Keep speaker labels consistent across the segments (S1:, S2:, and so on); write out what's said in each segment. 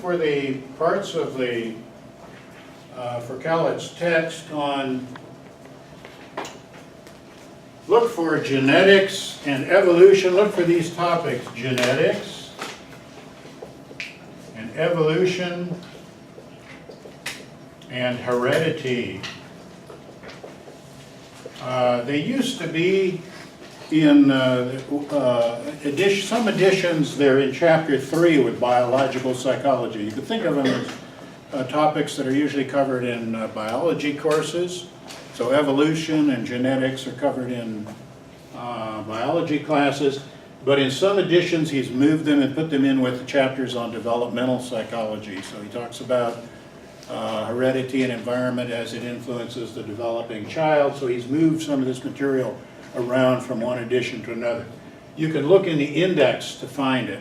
S1: for the parts of the, for college text on, look for genetics and evolution. Look for these topics: genetics and evolution and heredity. They used to be in some editions. They're in chapter 3 with biological psychology. You could think of them as topics that are usually covered in biology courses. So evolution and genetics are covered in biology classes, but in some editions he's moved them and put them in with the chapters on developmental psychology. So he talks about heredity and environment as it influences the developing child. So he's moved some of this material around from one edition to another. You can look in the index to find it.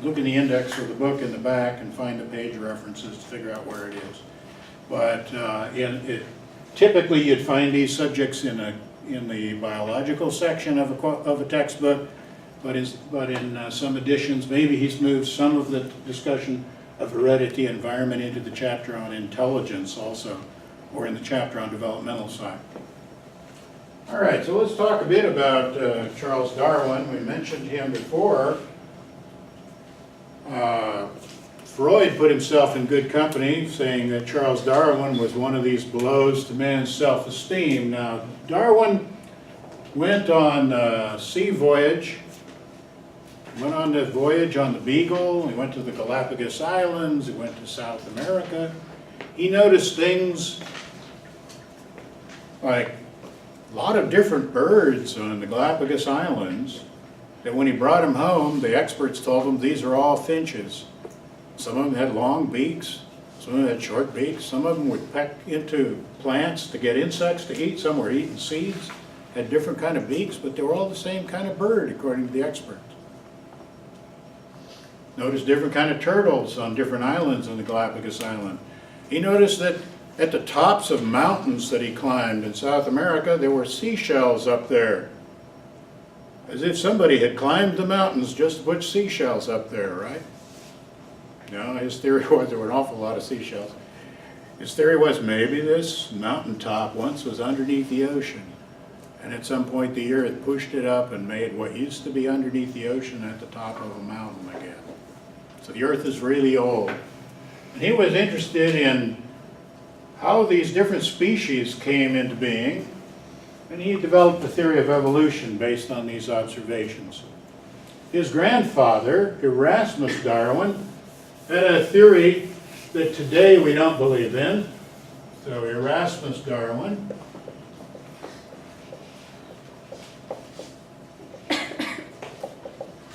S1: Look in the index of the book in the back and find the page references to figure out where it is. But typically you'd find these subjects in the biological section of a textbook, but in some editions maybe he's moved some of the discussion of heredity and environment into the chapter on intelligence also, or in the chapter on developmental side. All right, so let's talk a bit about Charles Darwin. We mentioned him before. Freud put himself in good company, saying that Charles Darwin was one of these blows to man's self-esteem. Now, Darwin went on a sea voyage. He went on the voyage on the Beagle. He went to the Galapagos Islands. He went to South America. He noticed things like a lot of different birds on the Galapagos Islands that when he brought them home, the experts told him these are all finches. Some of them had long beaks, some of them had short beaks, some of them would peck into plants to get insects to eat, some were eating seeds, had different kind of beaks, but they were all the same kind of bird according to the experts. Noticed different kind of turtles on different islands on the Galapagos Island. He noticed that at the tops of mountains that he climbed in South America, there were seashells up there. As if somebody had climbed the mountains just to put seashells up there, right? No, his theory was there were an awful lot of seashells. His theory was maybe this mountaintop once was underneath the ocean, and at some point the earth pushed it up and made what used to be underneath the ocean at the top of a mountain again. So the earth is really old. And he was interested in how these different species came into being, and he developed the theory of evolution based on these observations. His grandfather, Erasmus Darwin, had a theory that today we don't believe in. So Erasmus Darwin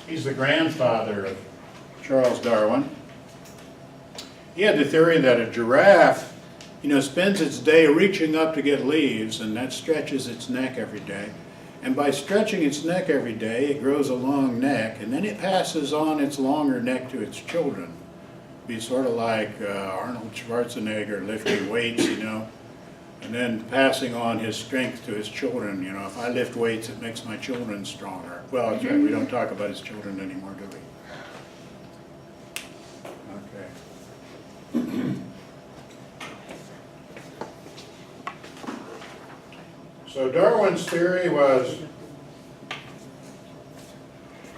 S1: he's the grandfather of Charles Darwin. He had the theory that a giraffe, spends its day reaching up to get leaves, and that stretches its neck every day. And by stretching its neck every day, it grows a long neck, and then it passes on its longer neck to its children. Be sort of like Arnold Schwarzenegger lifting weights, and then passing on his strength to his children. If I lift weights, it makes my children stronger. Well, that's right, we don't talk about his children anymore, do we? Okay. So Darwin's theory was,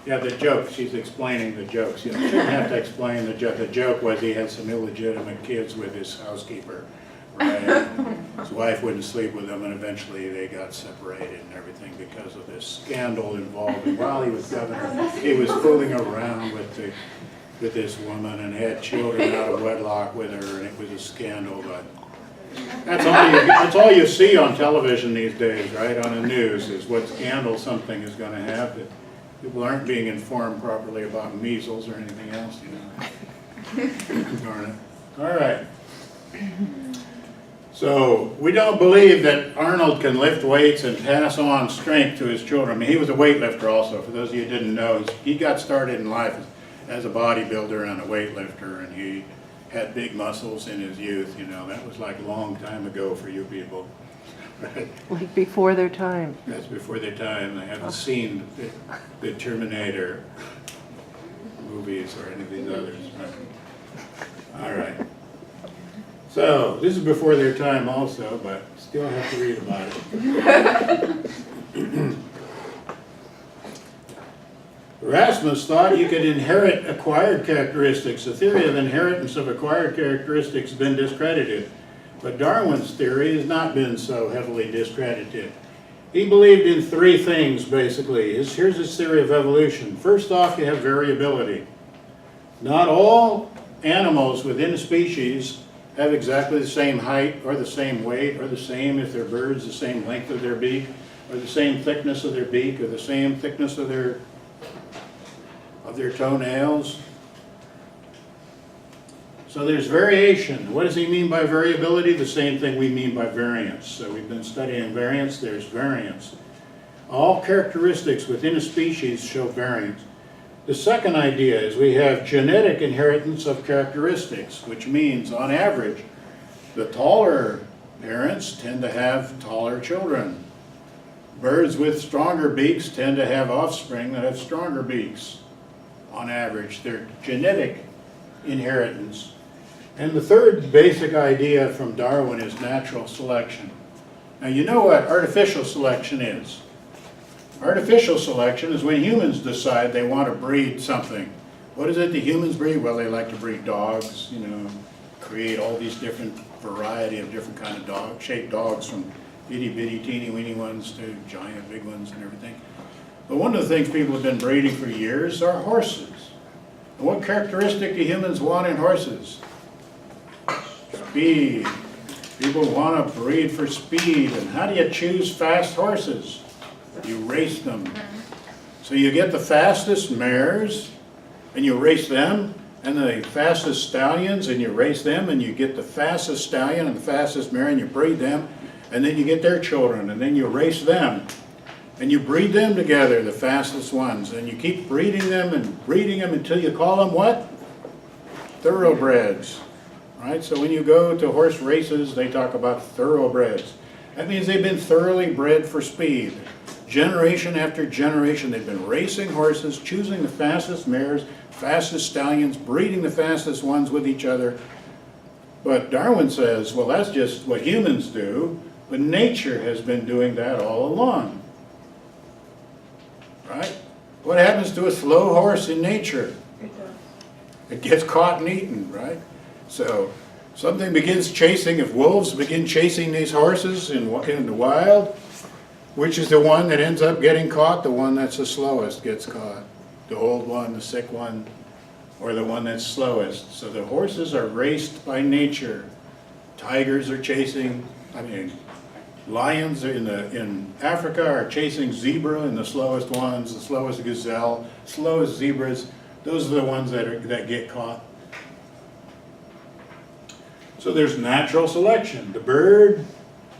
S1: the joke, she's explaining the jokes. You shouldn't have to explain the joke. The joke was he had some illegitimate kids with his housekeeper, right? His wife wouldn't sleep with him, and eventually they got separated and everything because of this scandal involved. And while he was governor, he was fooling around with this woman and had children out of wedlock with her, and it was a scandal. But that's all you see on television these days, right? On the news is what scandal something is going to have. That people aren't being informed properly about measles or anything else, Darn it. All right. So we don't believe that Arnold can lift weights and pass on strength to his children. I mean, he was a weightlifter also. For those of you who didn't know, he got started in life as a bodybuilder and a weightlifter, and he had big muscles in his youth. That was like a long time ago for you people. Right?
S2: Like before their time.
S1: That's before their time. They haven't seen the Terminator movies or any of these others. Right? So, this is before their time also, but still have to read about it. Erasmus thought you could inherit acquired characteristics. The theory of inheritance of acquired characteristics has been discredited, but Darwin's theory has not been so heavily discredited. He believed in three things, basically. Here's his theory of evolution. First off, you have variability. Not all animals within a species have exactly the same height or the same weight or the same, if they're birds, the same length of their beak or the same thickness of their beak or the same thickness of their toenails. So there's variation. What does he mean by variability? The same thing we mean by variance. So we've been studying variance, there's variance. All characteristics within a species show variance. The second idea is we have genetic inheritance of characteristics, which means, on average, the taller parents tend to have taller children. Birds with stronger beaks tend to have offspring that have stronger beaks. On average, they're genetic inheritance. And the third basic idea from Darwin is natural selection. Now you know what artificial selection is. Artificial selection is when humans decide they want to breed something. What is it that humans breed? Well, they like to breed dogs, you know, create all these different variety of different kind of dog, shaped dogs, from itty bitty teeny weeny ones to giant big ones and everything. But one of the things people have been breeding for years are horses. And what characteristic do humans want in horses? Speed. People want to breed for speed. And how do you choose fast horses? You race them. So you get the fastest mares and you race them, and the fastest stallions and you race them, and you get the fastest stallion and the fastest mare and you breed them, and then you get their children and then you race them. And you breed them together, the fastest ones, and you keep breeding them until you call them what? Thoroughbreds. Right? So when you go to horse races, they talk about thoroughbreds. That means they've been thoroughly bred for speed. Generation after generation, they've been racing horses, choosing the fastest mares, fastest stallions, breeding the fastest ones with each other. But Darwin says, well, that's just what humans do, but nature has been doing that all along. Right? What happens to a slow horse in nature? It gets caught and eaten, right? So something begins chasing, if wolves begin chasing these horses in the wild, which is the one that ends up getting caught? The one that's the slowest gets caught. The old one, the sick one, or the one that's slowest. So the horses are raced by nature. Tigers are chasing, lions in Africa are chasing zebra, and the slowest ones, the slowest gazelle, slowest zebras, those are the ones that get caught. So there's natural selection. The bird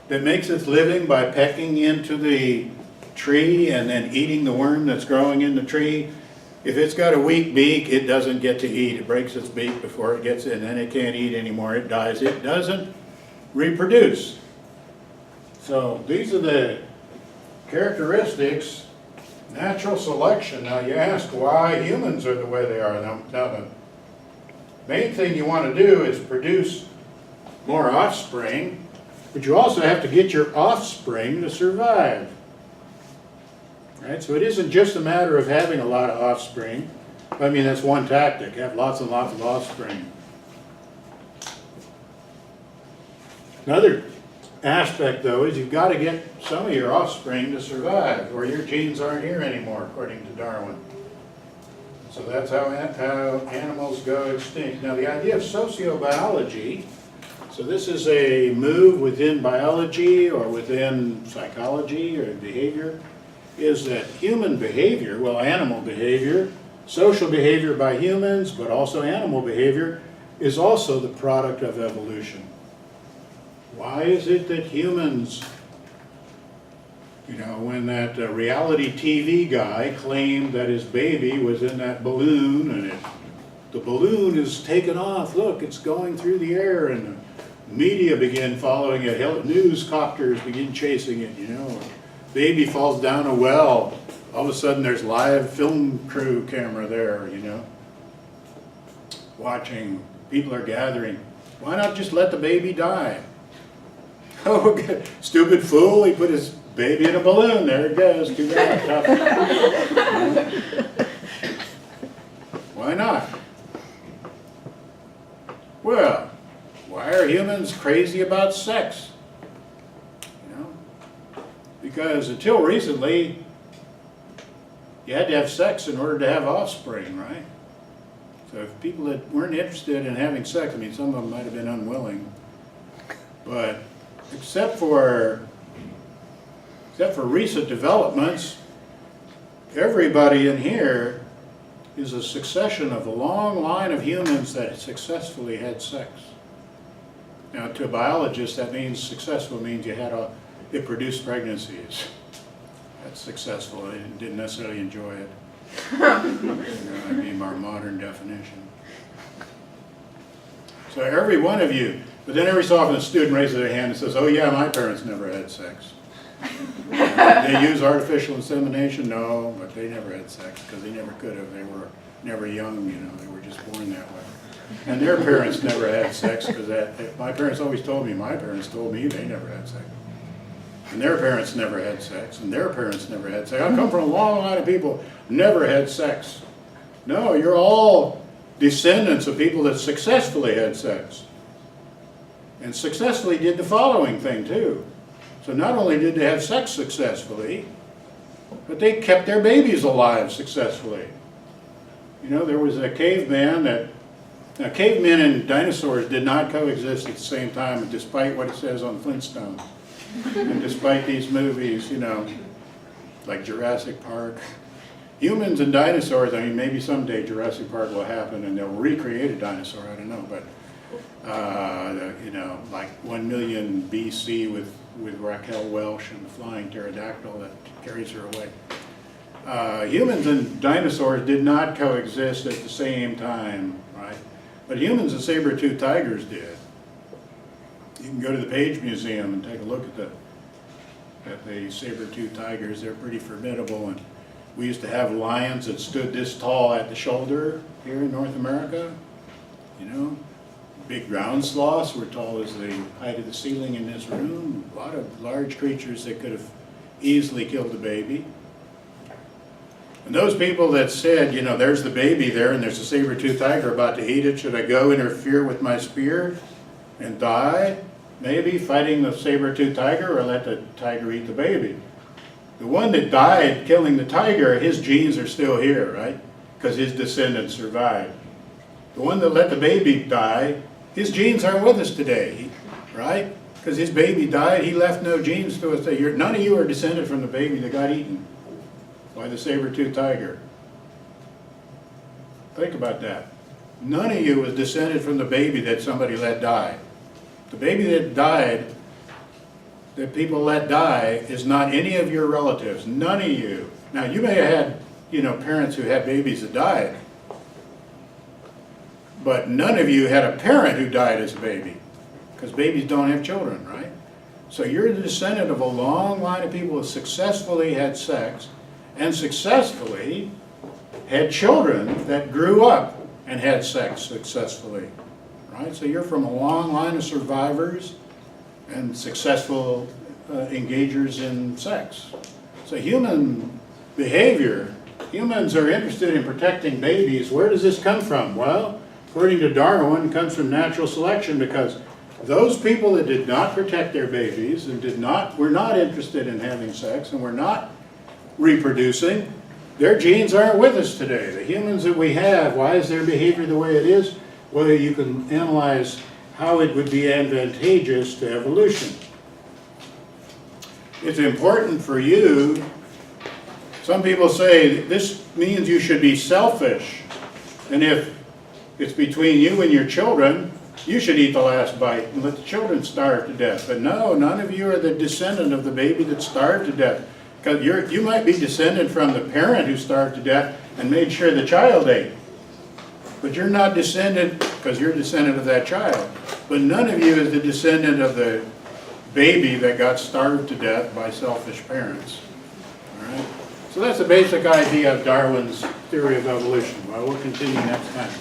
S1: that makes its living by pecking into the tree and then eating the worm that's growing in the tree, if it's got a weak beak, it doesn't get to eat. It breaks its beak before it gets in, then it can't eat anymore. It dies. It doesn't reproduce. So these are the characteristics, natural selection. Now you ask why humans are the way they are. Now the main thing you want to do is produce more offspring, but you also have to get your offspring to survive. Right? So it isn't just a matter of having a lot of offspring. I mean, that's one tactic, have lots and lots of offspring. Another aspect, though, is you've got to get some of your offspring to survive, or your genes aren't here anymore, according to Darwin. So that's how animals go extinct. Now, the idea of sociobiology, so this is a move within biology or within psychology or behavior, is that human behavior, well, animal behavior, social behavior by humans, but also animal behavior, is also the product of evolution. Why is it that humans, when that reality TV guy claimed that his baby was in that balloon and the balloon is taken off, look, it's going through the air, and the media began following it, news copters begin chasing it, baby falls down a well, all of a sudden there's live film crew camera there, watching, people are gathering. Why not just let the baby die? Oh, stupid fool, he put his baby in a balloon. There it goes. Too bad. Tough. Why not? Well, why are humans crazy about sex? You know, because until recently, you had to have sex in order to have offspring, right? So if people that weren't interested in having sex, I mean, some of them might have been unwilling, but except for recent developments, everybody in here is a succession of a long line of humans that successfully had sex. Now, to a biologist, that means successful means it produced pregnancies. That's successful. They didn't necessarily enjoy it. That'd be our modern definition. So every one of you, but then every so often a student raises their hand and says, oh yeah, my parents never had sex. They use artificial insemination? No, but they never had sex because they never could have. They were never young, you know, they were just born that way. And their parents never had sex because my parents always told me, my parents told me they never had sex. And their parents never had sex, and their parents never had sex. I come from a long line of people who never had sex. No, you're all descendants of people that successfully had sex. And successfully did the following thing too. So not only did they have sex successfully, but they kept their babies alive successfully. You know, there was a caveman now cavemen and dinosaurs did not coexist at the same time, despite what it says on Flintstones. And despite these movies, you know, like Jurassic Park. Humans and dinosaurs, I mean, maybe someday Jurassic Park will happen and they'll recreate a dinosaur, I don't know, but, you know, like 1 million BC with Raquel Welch and the flying pterodactyl that carries her away. Humans and dinosaurs did not coexist at the same time, right? But humans and saber-toothed tigers did. You can go to the Page Museum and take a look at the saber-toothed tigers. They're pretty formidable. And we used to have lions that stood this tall at the shoulder here in North America. You know, big ground sloths were tall as the height of the ceiling in this room. A lot of large creatures that could have easily killed a baby. And those people that said, you know, there's the baby there and there's a saber-toothed tiger about to eat it, should I go interfere with my spear and die? Maybe fighting the saber-toothed tiger, or let the tiger eat the baby. The one that died killing the tiger, his genes are still here, right? Because his descendants survived. The one that let the baby die, his genes aren't with us today, right? Because his baby died, he left no genes to us. None of you are descended from the baby that got eaten by the saber-toothed tiger. Think about that. None of you was descended from the baby that somebody let die. The baby that died, that people let die, is not any of your relatives. None of you. Now, you may have had, you know, parents who had babies that died, but none of you had a parent who died as a baby, because babies don't have children, right? So you're the descendant of a long line of people who successfully had sex and successfully had children that grew up and had sex successfully. Right? So you're from a long line of survivors and successful engagers in sex. So human behavior, humans are interested in protecting babies. Where does this come from? Well, according to Darwin, it comes from natural selection, because those people that did not protect their babies and were not interested in having sex and were not reproducing, their genes aren't with us today. The humans that we have, why is their behavior the way it is? Well, you can analyze how it would be advantageous to evolution. It's important for you. Some people say this means you should be selfish, and if it's between you and your children, you should eat the last bite and let the children starve to death. But no, none of you are the descendant of the baby that starved to death. Because you might be descended from the parent who starved to death and made sure the child ate. But you're not descended, because you're descendant of that child. But none of you is the descendant of the baby that got starved to death by selfish parents. All right? So that's the basic idea of Darwin's theory of evolution. Well, we'll continue next time.